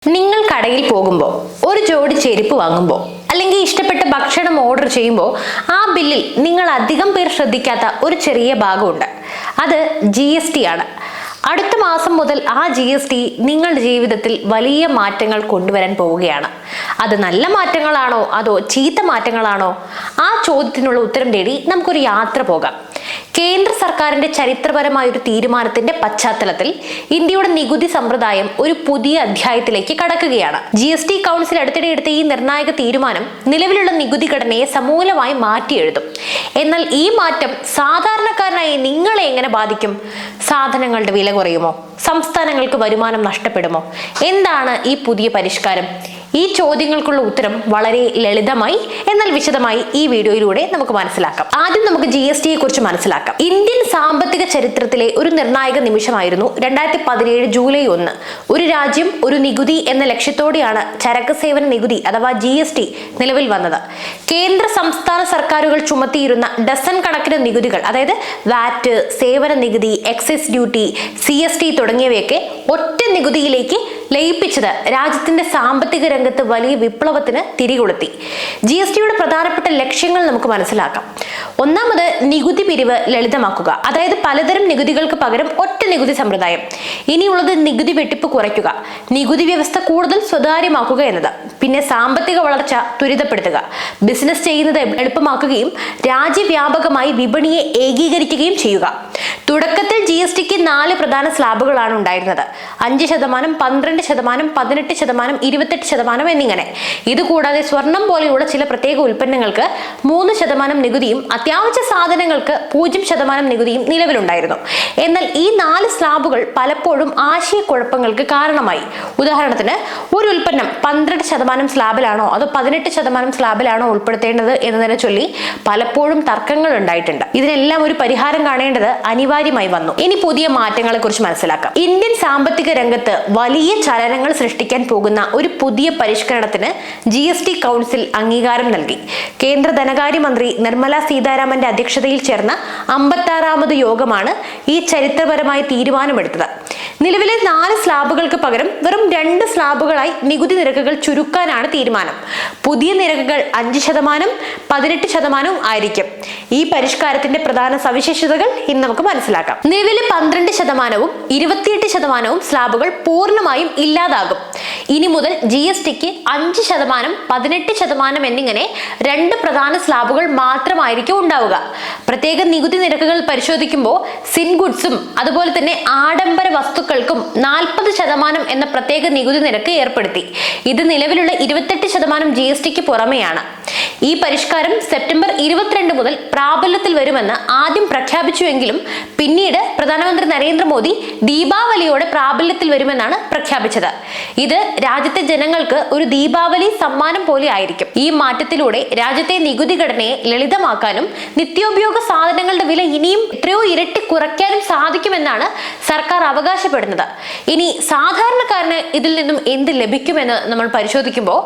നിങ്ങൾ കടയിൽ പോകുമ്പോൾ ഒരു ജോഡി ചെരുപ്പ് വാങ്ങുമ്പോൾ അല്ലെങ്കിൽ ഇഷ്ടപ്പെട്ട ഭക്ഷണം ഓർഡർ ചെയ്യുമ്പോൾ ആ ബില്ലിൽ നിങ്ങൾ അധികം പേർ ശ്രദ്ധിക്കാത്ത ഒരു ചെറിയ ഭാഗമുണ്ട്. അത് GST ആണ്. അടുത്ത മാസം മുതൽ ആ GST നിങ്ങളുടെ ജീവിതത്തിൽ വലിയ മാറ്റങ്ങൾ കൊണ്ടുവരാൻ പോവുകയാണ്. അത് നല്ല മാറ്റങ്ങളാണോ അതോ ചീത്ത മാറ്റങ്ങളാണോ? ആ ചോദ്യത്തിനുള്ള ഉത്തരം തേടി നമുക്കൊരു യാത്ര പോകാം. കേന്ദ്ര സർക്കാരിന്റെ ചരിത്രപരമായ ഒരു തീരുമാനത്തിന്റെ പശ്ചാത്തലത്തിൽ ഇന്ത്യയുടെ നികുതി സമ്പ്രദായം ഒരു പുതിയ അധ്യായത്തിലേക്ക് കടക്കുകയാണ്. GST കൗൺസിൽ അടുത്തിടെ എടുത്ത ഈ നിർണായക തീരുമാനം നിലവിലുള്ള നികുതി ഘടനയെ സമൂലമായി മാറ്റിയെഴുതും. എന്നാൽ ഈ മാറ്റം സാധാരണക്കാരനായി നിങ്ങളെ എങ്ങനെ ബാധിക്കും? സാധനങ്ങളുടെ വില കുറയുമോ? സംസ്ഥാനങ്ങൾക്ക് വരുമാനം നഷ്ടപ്പെടുമോ? എന്താണ് ഈ പുതിയ പരിഷ്കാരം? ഈ ചോദ്യങ്ങൾക്കുള്ള ഉത്തരം വളരെ ലളിതമായി എന്നാൽ വിശദമായി ഈ വീഡിയോയിലൂടെ നമുക്ക് മനസ്സിലാക്കാം. ആദ്യം നമുക്ക് GSTയെ കുറിച്ച് മനസ്സിലാക്കാം. ഇന്ത്യൻ സാമ്പത്തിക ചരിത്രത്തിലെ ഒരു നിർണായക നിമിഷമായിരുന്നു 2017 ജൂലൈ 1. ഒരു രാജ്യം ഒരു നികുതി എന്ന ലക്ഷ്യത്തോടെയാണ് ചരക്ക് സേവന നികുതി അഥവാ GST നിലവിൽ വന്നത്. കേന്ദ്ര സംസ്ഥാന സർക്കാരുകൾ ചുമത്തിയിരുന്ന ഡസൻ കണക്കിന് നികുതികൾ, അതായത് വാറ്റ്, സേവന നികുതി, എക്സൈസ് ഡ്യൂട്ടി, CST തുടങ്ങിയവയൊക്കെ ഒറ്റ നികുതിയിലേക്ക് ലയിപ്പിച്ചത് രാജ്യത്തിന്റെ സാമ്പത്തിക രംഗത്ത് വലിയ വിപ്ലവത്തിന് തിരികൊളുത്തി. GSTയുടെ പ്രധാനപ്പെട്ട ലക്ഷ്യങ്ങൾ നമുക്ക് മനസ്സിലാക്കാം. ഒന്നാമത്, നികുതി പിരിവ് ലളിതമാക്കുക. അതായത് പലതരം നികുതികൾക്ക് പകരം ഒറ്റ നികുതി സമ്പ്രദായം. ഇനിയുള്ളത് നികുതി വെട്ടിപ്പ് കുറയ്ക്കുക, നികുതി വ്യവസ്ഥ കൂടുതൽ സ്വകാര്യമാക്കുക എന്നത്. പിന്നെ സാമ്പത്തിക വളർച്ച ത്വരിതപ്പെടുത്തുക, ബിസിനസ് ചെയ്യുന്നത് എളുപ്പമാക്കുകയും രാജ്യവ്യാപകമായി വിപണിയെ ഏകീകരിക്കുകയും ചെയ്യുക. തുടക്കത്തിൽ GSTക്ക് 4 പ്രധാന സ്ലാബുകളാണ് ഉണ്ടായിരുന്നത്: 5%, 12%, 18%, 28% എന്നിങ്ങനെ. ഇതുകൂടാതെ സ്വർണം പോലെയുള്ള ചില പ്രത്യേക ഉൽപ്പന്നങ്ങൾക്ക് 3% നികുതിയും അത്യാവശ്യ സാധനങ്ങൾക്ക് 0% നികുതിയും നിലവിലുണ്ടായിരുന്നു. എന്നാൽ ഈ 4 സ്ലാബുകൾ പലപ്പോഴും ആശയക്കുഴപ്പങ്ങൾക്ക് കാരണമായി. ഉദാഹരണത്തിന്, ഒരു ഉൽപ്പന്നം 12% സ്ലാബിലാണോ അതോ 18% സ്ലാബിലാണോ ഉൾപ്പെടുത്തേണ്ടത് എന്നതിനെ ചൊല്ലി പലപ്പോഴും തർക്കങ്ങൾ ഉണ്ടായിട്ടുണ്ട്. ഇതിനെല്ലാം ഒരു പരിഹാരം കാണേണ്ടത് അനിവാര്യമായി വന്നു. ഇനി പുതിയ മാറ്റങ്ങളെ കുറിച്ച് മനസ്സിലാക്കാം. ഇന്ത്യൻ സാമ്പത്തിക രംഗത്ത് വലിയ ചലനങ്ങൾ സൃഷ്ടിക്കാൻ പോകുന്ന ഒരു പുതിയ പരിഷ്കരണത്തിന് GST കൗൺസിൽ അംഗീകാരം നൽകി. കേന്ദ്ര ധനകാര്യമന്ത്രി നിർമ്മല സീതാരാമന്റെ അധ്യക്ഷതയിൽ ചേർന്ന 56ാമത് യോഗമാണ് ഈ ചരിത്രപരമായ തീരുമാനമെടുത്തത്. നിലവിലെ 4 സ്ലാബുകൾക്ക് പകരം വെറും 2 സ്ലാബുകളായി നികുതി നിരക്കുകൾ ചുരുക്കാനാണ് തീരുമാനം. പുതിയ നിരക്കുകൾ 5%, 18% ആയിരിക്കും. ഈ പരിഷ്കാരത്തിന്റെ പ്രധാന സവിശേഷതകൾ ഇന്ന് നമുക്ക് മനസ്സിലാക്കാം. നിലവിലെ 12%, 28% സ്ലാബുകൾ പൂർണ്ണമായും ഇല്ലാതാകും. ഇനി മുതൽ GSTക്ക് 5%, 18% എന്നിങ്ങനെ 2 പ്രധാന സ്ലാബുകൾ മാത്രമായിരിക്കും ഉണ്ടാവുക. പ്രത്യേക നികുതി നിരക്കുകൾ പരിശോധിക്കുമ്പോൾ സിൻഗുഡ്സും അതുപോലെ തന്നെ ആഡംബര വസ്തുക്കൾക്കും 40% എന്ന പ്രത്യേക നികുതി നിരക്ക് ഏർപ്പെടുത്തി. ഇത് നിലവിലുള്ള 28% GSTക്ക് പുറമെയാണ്. ഈ പരിഷ്കാരം സെപ്റ്റംബർ 22 മുതൽ പ്രാബല്യത്തിൽ വരുമെന്ന് ആദ്യം പ്രഖ്യാപിച്ചുവെങ്കിലും പിന്നീട് പ്രധാനമന്ത്രി നരേന്ദ്രമോദി ദീപാവലിയോടെ പ്രാബല്യത്തിൽ വരുമെന്നാണ് പ്രഖ്യാപിച്ചത്. ഇത് രാജ്യത്തെ ജനങ്ങൾക്ക് ഒരു ദീപാവലി സമ്മാനം പോലെ ആയിരിക്കും. ഈ മാറ്റത്തിലൂടെ രാജ്യത്തെ നികുതി ഘടനയെ ലളിതമാക്കാനും നിത്യോപയോഗ സാധനങ്ങളുടെ വില ഇനിയും എത്രയോ ഇരട്ടി കുറയ്ക്കാനും സാധിക്കുമെന്നാണ് സർക്കാർ അവകാശപ്പെടുന്നത്. ഇനി സാധാരണക്കാരന് ഇതിൽ നിന്നും എന്ത് ലഭിക്കുമെന്ന് നമ്മൾ പരിശോധിക്കുമ്പോൾ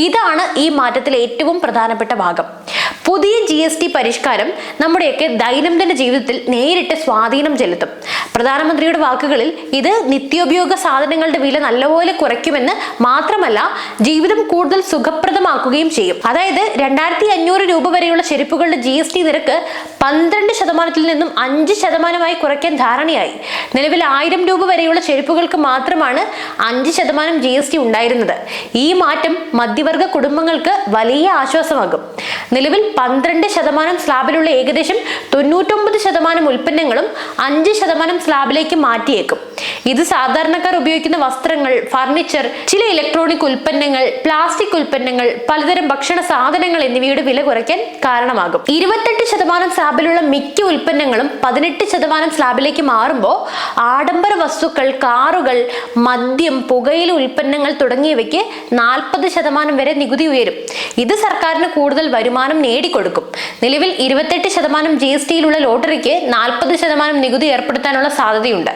ഇതാണ് ഈ മാറ്റത്തിലെ ഏറ്റവും പ്രധാനപ്പെട്ട ഭാഗം. പുതിയ GST പരിഷ്കാരം നമ്മുടെയൊക്കെ ദൈനംദിന ജീവിതത്തിൽ നേരിട്ട് സ്വാധീനം ചെലുത്തും. പ്രധാനമന്ത്രിയുടെ വാക്കുകളിൽ ഇത് നിത്യോപയോഗ സാധനങ്ങളുടെ വില നല്ലപോലെ കുറയ്ക്കുമെന്ന് മാത്രമല്ല, ജീവിതം കൂടുതൽ സുഖപ്രദമാക്കുകയും ചെയ്യും. അതായത് 2500 രൂപ വരെയുള്ള ചെരുപ്പുകളുടെ GST നിരക്ക് 12% നിന്നും 5% കുറയ്ക്കാൻ ധാരണയായി. നിലവിൽ 1000 രൂപ വരെയുള്ള ചെരുപ്പുകൾക്ക് മാത്രമാണ് 5% GST ഉണ്ടായിരുന്നത്. ഈ മാറ്റം മധ്യവർഗ കുടുംബങ്ങൾക്ക് വലിയ ആശ്വാസമാകും. നിലവിൽ 12% സ്ലാബിലുള്ള ഏകദേശം 99% ഉൽപ്പന്നങ്ങളും 5% സ്ലാബിലേക്ക് മാറ്റിയേക്കും. ഇത് സാധാരണക്കാർ ഉപയോഗിക്കുന്ന വസ്ത്രങ്ങൾ, ഫർണിച്ചർ, ചില ഇലക്ട്രോണിക് ഉൽപ്പന്നങ്ങൾ, പ്ലാസ്റ്റിക് ഉൽപ്പന്നങ്ങൾ, പലതരം ഭക്ഷണ സാധനങ്ങൾ എന്നിവയുടെ വില കുറയ്ക്കാൻ കാരണമാകും. 28% സ്ലാബിലുള്ള മിക്ക ഉൽപ്പന്നങ്ങളും 18% സ്ലാബിലേക്ക് മാറുമ്പോൾ ആഡംബര വസ്തുക്കൾ, കാറുകൾ, മദ്യം, പുകയില ഉൽപ്പന്നങ്ങൾ തുടങ്ങിയവയ്ക്ക് 40% വരെ നികുതി ഉയരും. ഇത് സർക്കാരിന് കൂടുതൽ വരുമാനം നേടിക്കൊടുക്കും. നിലവിൽ 28% GST-യിലുള്ള ലോട്ടറിക്ക് 40% നികുതി ഏർപ്പെടുത്താനുള്ള സാധ്യതയുണ്ട്.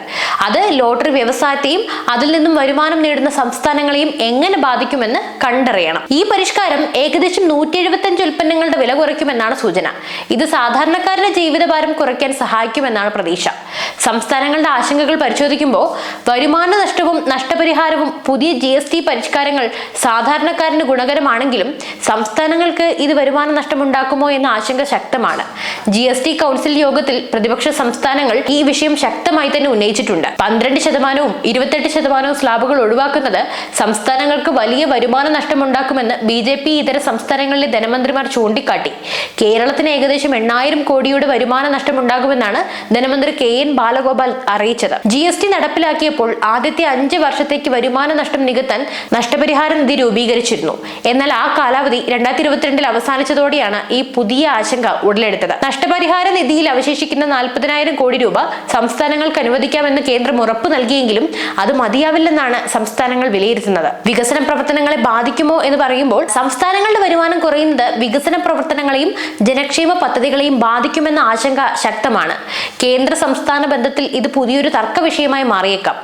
അത് ലോട്ടറി വ്യവസായത്തെയും അതിൽ നിന്നും വരുമാനം നേടുന്ന സംസ്ഥാനങ്ങളെയും എങ്ങനെ ബാധിക്കുമെന്ന് കണ്ടറിയണം. ഈ പരിഷ്കാരം ഏകദേശം 175 ഉൽപ്പന്നങ്ങളുടെ വില കുറയ്ക്കുമെന്നാണ് സൂചന. ഇത് സാധാരണക്കാരുടെ ജീവിതഭാരം കുറയ്ക്കാൻ സഹായിക്കുമെന്നാണ് പ്രതീക്ഷ. സംസ്ഥാനങ്ങളുടെ ആശങ്കകൾ പരിശോധിക്കുമ്പോൾ വരുമാന നഷ്ടവും നഷ്ടപരിഹാരവും പുതിയ GST പരിഷ്കാരങ്ങൾ സാധാരണക്കാരന് ഗുണകരമാണെങ്കിലും സംസ്ഥാനങ്ങൾക്ക് ഇത് വരുമാന നഷ്ടമുണ്ടാക്കുമോ എന്ന ആശങ്ക ശക്തമാണ്. GST കൗൺസിൽ യോഗത്തിൽ പ്രതിപക്ഷ സംസ്ഥാനങ്ങൾ ഈ വിഷയം ശക്തമായി തന്നെ ഉന്നയിച്ചിട്ടുണ്ട്. 12%വും 28%വും സ്ലാബുകൾ ഒഴിവാക്കുന്നത് സംസ്ഥാനങ്ങൾക്ക് വലിയ വരുമാന നഷ്ടമുണ്ടാക്കുമെന്ന് BJP ഇതര സംസ്ഥാനങ്ങളിലെ ധനമന്ത്രിമാർ ചൂണ്ടിക്കാട്ടി. കേരളത്തിന് ഏകദേശം 8,000 കോടിയുടെ വരുമാന നഷ്ടമുണ്ടാകുമെന്നാണ് ധനമന്ത്രി KN ബാലഗോപാൽ അറിയിച്ചത്. GST നടപ്പിലാക്കിയപ്പോൾ ആദ്യത്തെ 5 വർഷത്തേക്ക് വരുമാന നഷ്ടം നികത്താൻ നഷ്ടപരിഹാര നിധി രൂപീകരിച്ചിരുന്നു. എന്നാൽ ആ കാലാവധി 2022-ൽ അവസാനിച്ചതോടെയാണ് ഈ പുതിയ ആശങ്ക ഉടലെടുത്തത്. നഷ്ടപരിഹാര നിധിയിൽ അവശേഷിക്കുന്ന 40,000 കോടി രൂപ സംസ്ഥാനങ്ങൾക്ക് അനുവദിക്കാമെന്ന് കേന്ദ്രം ഉറപ്പു നൽകിയെങ്കിലും അത് മതിയാവില്ലെന്നാണ് സംസ്ഥാനങ്ങൾ വിലയിരുത്തുന്നത്. വികസന പ്രവർത്തനങ്ങളെ ബാധിക്കുമോ എന്ന് പറയുമ്പോൾ സംസ്ഥാനങ്ങളുടെ വരുമാനം കുറയുന്നത് വികസന പ്രവർത്തനങ്ങളെയും ജനക്ഷേമ പദ്ധതികളെയും ബാധിക്കുമെന്ന ആശങ്ക ശക്തമാണ്. കേന്ദ്ര സംസ്ഥാന ബന്ധത്തിൽ ഇത് പുതിയൊരു തർക്ക വിഷയമായി മാറിയേക്കാം.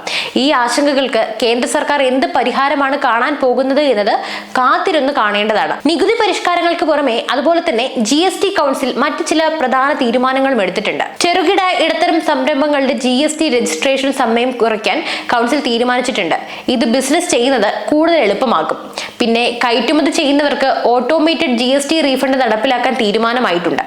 ഈ ആശങ്കകൾക്ക് കേന്ദ്ര സർക്കാർ എന്ത് പരിഹാരമാണ് കാണാൻ പോകുന്നത് എന്നത് കാത്തിരുന്ന് കാണേണ്ടതാണ്. നികുതി പരിഷ്കാരങ്ങൾക്ക് പുറമെ അതുപോലെ തന്നെ GST കൗൺസിൽ മറ്റു ചില പ്രധാന തീരുമാനങ്ങളും എടുത്തിട്ടുണ്ട്. ചെറുകിട ഇടത്തരം സംരംഭങ്ങളുടെ GST രജിസ്ട്രേഷൻ സമയം കുറയ്ക്കാൻ കൗൺസിൽ തീരുമാനിച്ചിട്ടുണ്ട്. ഇത് ബിസിനസ് ചെയ്യുന്നത് കൂടുതൽ എളുപ്പമാക്കും. പിന്നെ കയറ്റുമതി ചെയ്യുന്നവർക്ക് ഓട്ടോമേറ്റഡ് GST റീഫണ്ട് നടപ്പിലാക്കാൻ തീരുമാനമായിട്ടുണ്ട്.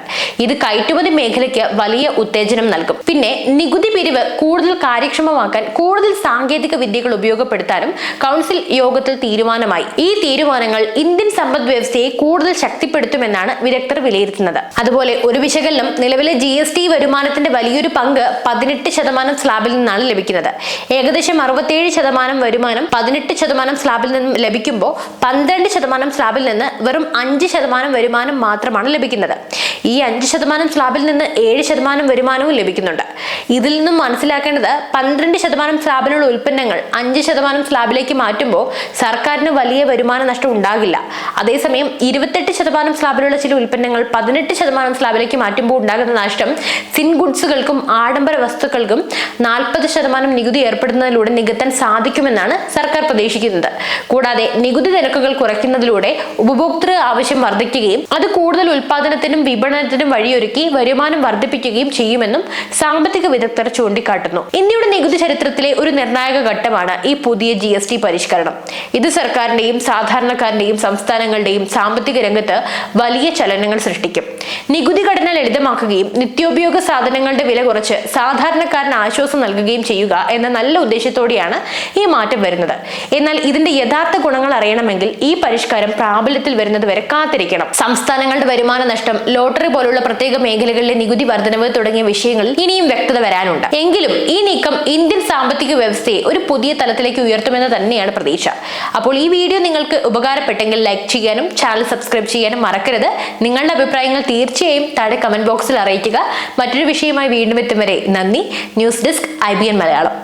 ഇത് കയറ്റുമതി മേഖലയ്ക്ക് വലിയ ഉത്തേജനം നൽകും. പിന്നെ നികുതി പിരിവ് കൂടുതൽ കാര്യക്ഷമമാക്കാൻ കൂടുതൽ സാങ്കേതിക വിദ്യകൾ ഉപയോഗപ്പെടുത്താനും കൗൺസിൽ യോഗത്തിൽ തീരുമാനമായി. ഈ തീരുമാനങ്ങൾ ഇന്ത്യൻ സമ്പദ് വ്യവസ്ഥയെ കൂടുതൽ ശക്തിപ്പെടുത്തുമെന്നാണ് വിദഗ്ധർ വിലയിരുത്തുന്നത്. അതുപോലെ ഒരു വിശകലനം നിലവിലെ GST വരുമാനത്തിന്റെ വലിയൊരു പങ്ക് 18% സ്ലാബിൽ നിന്നാണ് ലഭിക്കുന്നത്. ഏകദേശം 67% വരുമാനം 18% സ്ലാബിൽ നിന്നും ലഭിക്കുമ്പോൾ 12% സ്ലാബിൽ നിന്ന് വെറും 5% വരുമാനം മാത്രമാണ് ലഭിക്കുന്നത്. ഈ 5% സ്ലാബിൽ നിന്ന് 7% വരുമാനവും ലഭിക്കുന്നുണ്ട്. ഇതിൽ നിന്നും മനസ്സിലാക്കേണ്ടത് 12% സ്ലാബിലുള്ള ഉൽപ്പന്നങ്ങൾ 5% സ്ലാബിലേക്ക് മാറ്റുമ്പോൾ സർക്കാരിന് വലിയ വരുമാന നഷ്ടം ഉണ്ടാകില്ല. അതേസമയം 28% സ്ലാബിലുള്ള ചില ഉൽപ്പന്നങ്ങൾ 18% സ്ലാബിലേക്ക് മാറ്റുമ്പോൾ ഉണ്ടാകുന്ന നഷ്ടം ഫിൻഗുഡ്സുകൾക്കും ആഡംബര വസ്തുക്കൾക്കും 40% നികുതി ഏർപ്പെടുന്നതിലൂടെ നികത്താൻ സാധിക്കുമെന്നാണ് സർക്കാർ പ്രതീക്ഷിക്കുന്നത്. കൂടാതെ നികുതി നിരക്കുകൾ കുറയ്ക്കുന്നതിലൂടെ ഉപഭോക്തൃ ആവശ്യം വർദ്ധിക്കുകയും അത് കൂടുതൽ ഉൽപാദനത്തിനും വിപണനത്തിനും വഴിയൊരുക്കി വരുമാനം വർദ്ധിപ്പിക്കുകയും ചെയ്യുമെന്നും സാമ്പത്തിക വിദഗ്ധർ ചൂണ്ടിക്കാട്ടുന്നു. ഇന്ത്യയുടെ നികുതി ചരിത്രത്തിലെ ഒരു നിർണായക ഘട്ടമാണ് ഈ പുതിയ GST പരിഷ്കരണം. ഇത് സർക്കാരിന്റെയും സാധാരണക്കാരന്റെയും സംസ്ഥാനങ്ങളുടെയും സാമ്പത്തിക രംഗത്ത് വലിയ ചലനങ്ങൾ സൃഷ്ടിക്കും. നികുതി ഘടന ലളിതമാക്കുകയും നിത്യോപയോഗ സാധനങ്ങളുടെ വില കുറച്ച് സാധാരണക്കാരന് ആശ്വാസം നൽകുകയും ചെയ്യുക എന്ന നല്ല ഉദ്ദേശത്തോടെയാണ് ഈ മാറ്റം വരുന്നത്. എന്നാൽ ഇതിന്റെ യഥാർത്ഥ ഗുണങ്ങൾ അറിയണമെങ്കിൽ ഈ പരിഷ്കാരം പ്രാബല്യത്തിൽ വരുന്നത് വരെ കാത്തിരിക്കണം. സംസ്ഥാനങ്ങളുടെ വരുമാന നഷ്ടം, ലോട്ടറി പോലുള്ള പ്രത്യേക മേഖലകളിലെ നികുതി വർധനവ് തുടങ്ങിയ വിഷയങ്ങളിൽ ഇനിയും വ്യക്തത വരാനുണ്ട്. എങ്കിലും ഈ നീക്കം ഇന്ത്യൻ സാമ്പത്തിക വ്യവസ്ഥയെ ഒരു പുതിയ തലത്തിലേക്ക് ഉയർത്തുമെന്ന് തന്നെയാണ് പ്രതീക്ഷ. അപ്പോൾ ഈ വീഡിയോ നിങ്ങൾക്ക് ഉപകാരപ്പെട്ടെങ്കിൽ ലൈക്ക് ചെയ്യാനും ചാനൽ സബ്സ്ക്രൈബ് ചെയ്യാനും മറക്കരുത്. നിങ്ങളുടെ അഭിപ്രായങ്ങൾ തീർച്ചയായും താഴെ കമന്റ് ബോക്സിൽ അറിയിക്കുക. മറ്റൊരു വിഷയമായി വീണ്ടും എത്തും വരെ നന്ദി. News desk IBN Malayalam.